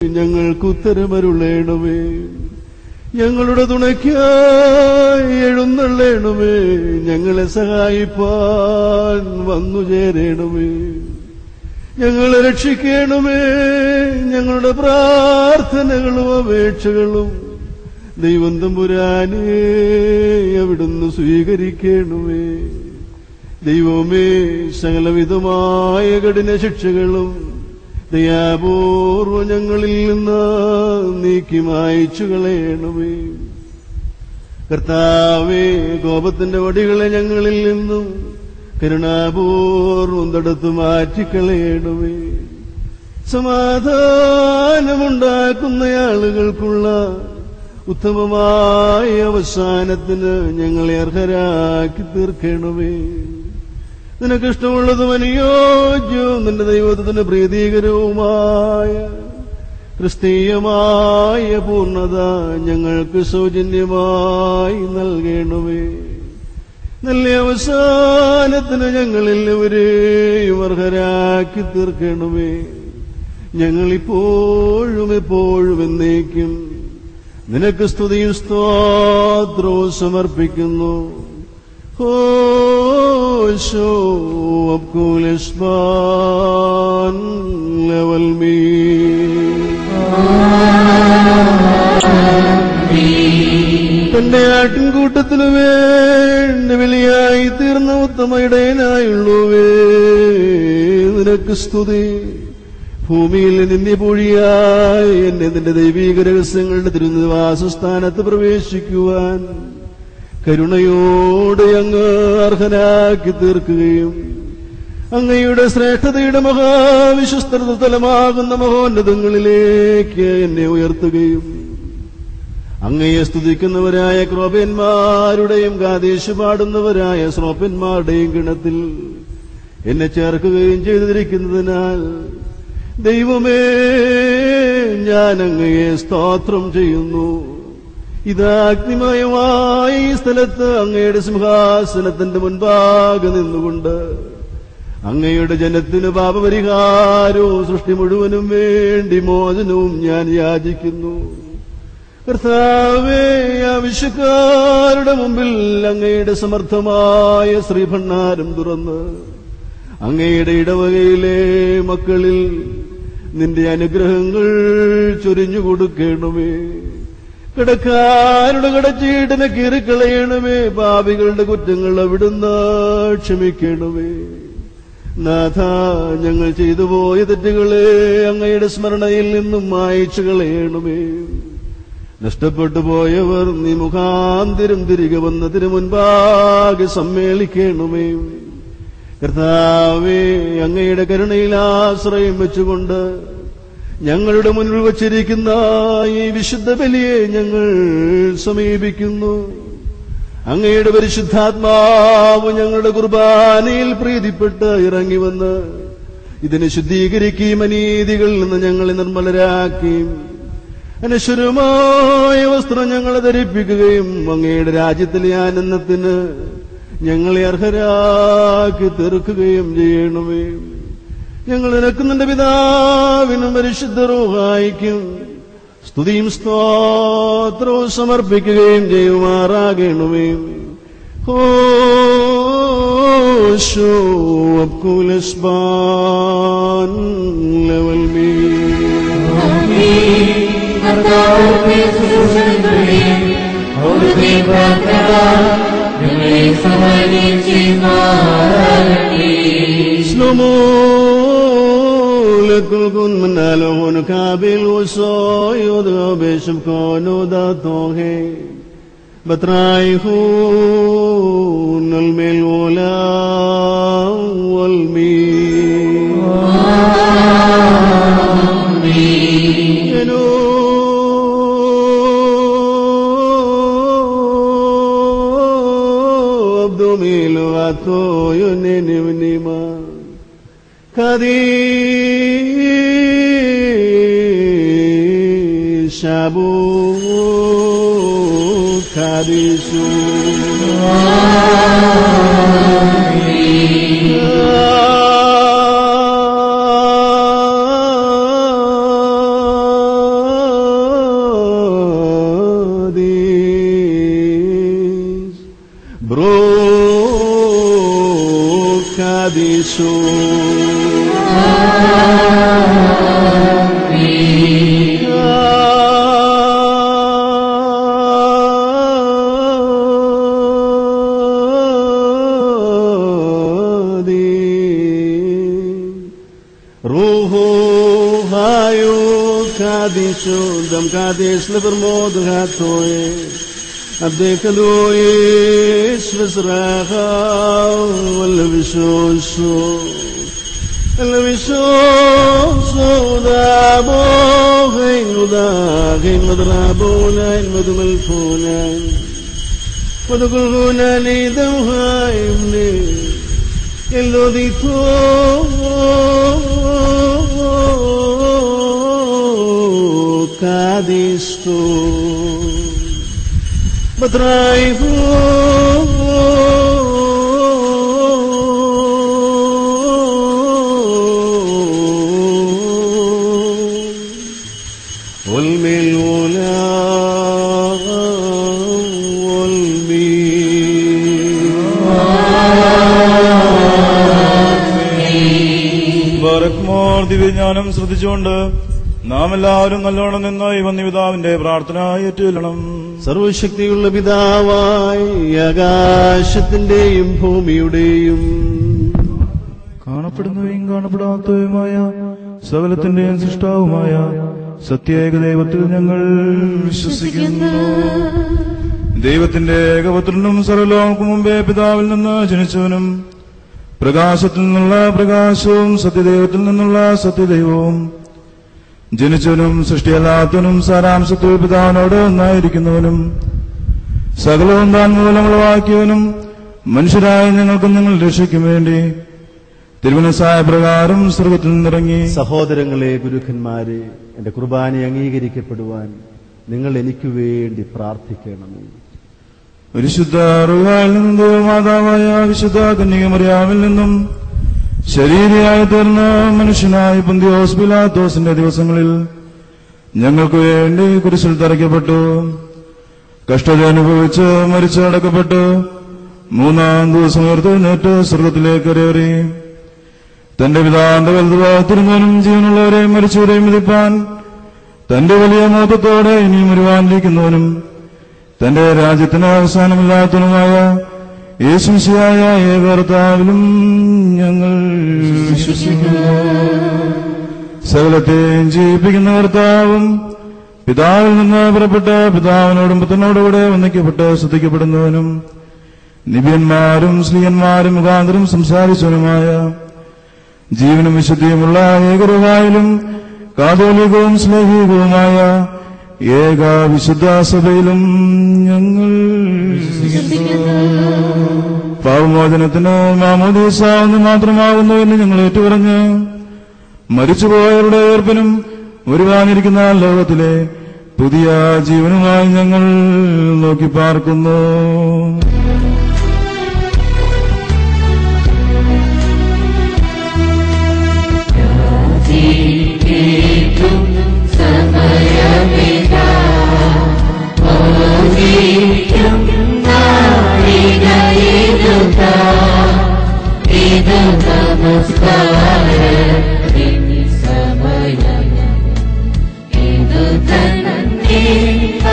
ഞങ്ങൾക്ക് ഉത്തരമരുളേണമേ. ഞങ്ങളുടെ തുണയ്ക്കായി എഴുന്നള്ളേണമേ. ഞങ്ങളെ സഹായിപ്പാൻ വന്നു ചേരേണമേ. ഞങ്ങളെ രക്ഷിക്കണമേ. ഞങ്ങളുടെ പ്രാർത്ഥനകളും അപേക്ഷകളും ദൈവം തമ്പുരാനെ അവിടുന്ന് സ്വീകരിക്കണമേ. ദൈവമേ, സകലവിധമായ കഠിന ശിക്ഷകളും ദയാപൂർവം ഞങ്ങളിൽ നിന്ന് നീക്കി മായ്ച്ചു കളയണമേ. കർത്താവേ, കോപത്തിന്റെ വടികളെ ഞങ്ങളിൽ നിന്നും കരുണാപൂർവം തടുത്തു മാറ്റിക്കളയണമേ. സമാധാനമുണ്ടാക്കുന്ന ആളുകൾക്കുള്ള ഉത്തമമായ അവസാനത്തിന് ഞങ്ങളെ അർഹരാക്കി തീർക്കണമേ. നിനക്കിഷ്ടമുള്ളതും അനുയോജ്യവും നിന്റെ ദൈവത്തിന് പ്രീതികരവുമായ ക്രിസ്തീയമായ പൂർണ്ണത ഞങ്ങൾക്ക് സൗജന്യമായി നൽകണമേ. നല്ല അവസാനത്തിന് ഞങ്ങളെല്ലാവരെയും അർഹരാക്കി തീർക്കണമേ. ഞങ്ങളിപ്പോഴും എപ്പോഴും എന്നേക്കും നിനക്ക് സ്തുതിയും സ്തോത്രവും സമർപ്പിക്കുന്നു. ഹോശോ അബ്കുലസ്ബാൻ ലവൽമീ. തന്റെ ആട്ടിൻകൂട്ടത്തിനു വേണ്ടി ബലിയായി തീർന്ന ഉത്തമ ഇടയനായുള്ളൂവേ, നിനക്ക് സ്തുതി. ഭൂമിയിൽ നിന്റെ പൊഴിയായി എന്നെ നിന്റെ ദൈവീക രഹസ്യങ്ങളുടെ തിരുനിവാസസ്ഥാനത്ത് പ്രവേശിക്കുവാൻ കരുണയോടെ അങ്ങ് അർഹനാക്കി തീർക്കുകയും അങ്ങയുടെ ശ്രേഷ്ഠതയുടെ മഹാവിശ്വസ്തത തലമാകുന്ന മഹോന്നതങ്ങളിലേക്ക് എന്നെ ഉയർത്തുകയും അങ്ങയെ സ്തുതിക്കുന്നവരായ ക്രോപ്യന്മാരുടെയും കാദേശ് പാടുന്നവരായ ശ്രോപ്യന്മാരുടെയും ഗണത്തിൽ എന്നെ ചേർക്കുകയും ചെയ്തിരിക്കുന്നതിനാൽ ദൈവമേ, ഞാൻ അങ്ങയെ സ്തോത്രം ചെയ്യുന്നു. ഇതാഗ്നിമയമായ ഈ സ്ഥലത്ത് അങ്ങയുടെ സിംഹാസനത്തിന്റെ മുൻപാകെ നിന്നുകൊണ്ട് അങ്ങയുടെ ജനത്തിന് പാപപരിഹാരവും സൃഷ്ടി മുഴുവനും വേണ്ടി മോചനവും ഞാൻ യാചിക്കുന്നു. കർത്താവേ, ആവശ്യക്കാരുടെ മുമ്പിൽ അങ്ങയുടെ സമർത്ഥമായ ശ്രീഭണ്ഡാരം തുറന്ന് അങ്ങയുടെ ഇടവകയിലെ മക്കളിൽ നിന്റെ അനുഗ്രഹങ്ങൾ ചൊരിഞ്ഞുകൊടുക്കണമേ. കടക്കാരുടെ കടച്ചീട്ടിനെ കീറിക്കളയണമേ. പാപികളുടെ കുറ്റങ്ങൾ അവിടുന്ന് ക്ഷമിക്കണമേ. നാഥ, ഞങ്ങൾ ചെയ്തുപോയ തെറ്റുകളെ അങ്ങയുടെ സ്മരണയിൽ നിന്നും മായ്ച്ചു കളയണമേ. നഷ്ടപ്പെട്ടു പോയവർ നീ മുഖാന്തിരം തിരികെ വന്നതിന് മുൻപാകെ സമ്മേളിക്കണമേ. കർത്താവേ, അങ്ങയുടെ കരുണയിൽ ആശ്രയം വെച്ചുകൊണ്ട് ഞങ്ങളുടെ മുന്നിൽ വച്ചിരിക്കുന്ന ഈ വിശുദ്ധ ബലിയെ ഞങ്ങൾ സമീപിക്കുന്നു. അങ്ങയുടെ പരിശുദ്ധാത്മാവ് ഞങ്ങളുടെ കുർബാനയിൽ പ്രീതിപ്പെട്ട് ഇറങ്ങി വന്ന് ഇതിനെ ശുദ്ധീകരിക്കുകയും അനീതികളിൽ നിന്ന് ഞങ്ങളെ നിർമ്മലരാക്കുകയും അനശ്വരമായ വസ്ത്രം ഞങ്ങളെ ധരിപ്പിക്കുകയും അങ്ങയുടെ രാജ്യത്തിലെ ആനന്ദത്തിന് ഞങ്ങളെ അർഹരാക്കി തീർക്കുകയും ചെയ്യണമേ. ഞങ്ങൾ നിനക്ക് നിന്റെ പിതാവിനും പരിശുദ്ധ റൂഹായിക്കും സ്തുതിയും സ്തോത്രവും സമർപ്പിക്കുകയും ചെയ്യുമാറാകണമേ. ഹോശോ അബ്കുലസ്ബാൻ ലവൽമീ. Shlomo lekul kun manalon kabil usoy odo besham kono da tohe batrai hun al melola wal mi. Ato yone nevnima kadishabu kadishu കാദീശോ. Kadisho dam kadis levermod hatoe abdekalois vesracha walvishoso elvishoso dabo hein madrabona in madmalfona wadkuluna lidawhaimne elodito Kadisto Batraihu Walmiluna Barakmor ദിവ്യജ്ഞാനം ശ്രദ്ധിച്ചുകൊണ്ട് നാം എല്ലാവരും നല്ലോണം നിന്ന് ഈ വന്യപിതാവിന്റെ പ്രാർത്ഥന ഏറ്റുചൊല്ലണം. സർവശക്തിയുള്ള പിതാവായി ആകാശത്തിന്റെയും ഭൂമിയുടെയും കാണപ്പെടുന്നവയും കാണപ്പെടാത്തവയുമായ സകലത്തിന്റെയും സൃഷ്ടാവുമായ സത്യേക ദൈവത്തിൽ ഞങ്ങൾ വിശ്വസിക്കുന്നു. ദൈവത്തിന്റെ ഏകപുത്രനും സർവ്വലോകർക്കും മുമ്പേ പിതാവിൽ നിന്ന് ജനിച്ചവനും പ്രകാശത്തിൽ നിന്നുള്ള പ്രകാശവും സത്യദൈവത്തിൽ നിന്നുള്ള സത്യദൈവവും ജനിച്ചവനും സൃഷ്ടിയല്ലാത്തവനും സാരാംശത്തിൽ പിതാവിനോട് ഒന്നായിരിക്കുന്നവനും സകലവും താൻ മൂലമുളവാക്കിയവനും മനുഷ്യരായ ഞങ്ങൾക്കും ഞങ്ങൾ രക്ഷയ്ക്കും വേണ്ടി തിരുമനസ്സായ പ്രകാരം സ്വർഗ്ഗത്തിൽ നിന്നിറങ്ങി. സഹോദരങ്ങളെ, ഗുരുക്കന്മാരെ, എന്റെ കുർബാന അംഗീകരിക്കപ്പെടുവാൻ നിങ്ങൾ എനിക്ക് വേണ്ടി പ്രാർത്ഥിക്കണമേ. പരിശുദ്ധ റൂഹായിൽ നിന്നും ദൈവമാതാവായ വിശുദ്ധ കന്യകമറിയാമിൽ നിന്നും ശരീരിയായി തീർന്ന മനുഷ്യനായ പൊന്തിയോസ് പിലാത്തോസിന്റെ ദിവസങ്ങളിൽ ഞങ്ങൾക്ക് വേണ്ടി കുരിശിൽ തറയ്ക്കപ്പെട്ടു, കഷ്ടത അനുഭവിച്ച് മരിച്ചടക്കപ്പെട്ടു, മൂന്നാം ദിവസം ഉയർത്തെഴുന്നേറ്റ് സ്വർഗ്ഗത്തിലേക്ക് കയറി തന്റെ പിതാവിന്റെ വലതുഭാഗത്തിരുന്നവനും ജീവനുള്ളവരെയും മരിച്ചവരെയും വിധിപ്പാൻ തന്റെ വലിയ മോഹത്തോടെ ഇനിയും വരുവാനിരിക്കുന്നവനും തന്റെ രാജ്യത്തിന് അവസാനമില്ലാത്തവനുമായ യേശുമിശിഹായ ഏകകർത്താവിലും ഞങ്ങൾ വിശ്വസിക്കുന്നു. സകലത്തെയും ജീവിപ്പിക്കുന്ന കർത്താവും പിതാവിൽ നിന്ന് പുറപ്പെട്ട പിതാവിനോടും പുത്രനോടുകൂടെ ഒന്നിക്കപ്പെട്ട് ശ്രദ്ധിക്കപ്പെടുന്നവനും നിബിയന്മാരും സ്ത്രീയന്മാരും മുഖാന്തരം സംസാരിച്ചവനുമായ ജീവനും വിശുദ്ധിയുമുള്ള ഏകറുഹായിലും കാതോലികവും സ്നേഹികവുമായ ഏക വിശുദ്ധ സഭയിലും ഞങ്ങൾ പാപമോചനത്തിന് മാമോദീസ ഒന്ന് മാത്രമാകുന്നു എന്ന് ഞങ്ങൾ ഏറ്റുപറഞ്ഞ് മരിച്ചുപോയവരുടെ ഉയർപ്പിനും വരുവാനിരിക്കുന്ന ലോകത്തിലെ പുതിയ ജീവനുമായി ഞങ്ങൾ നോക്കി പാർക്കുന്നു. നമസ്കാരം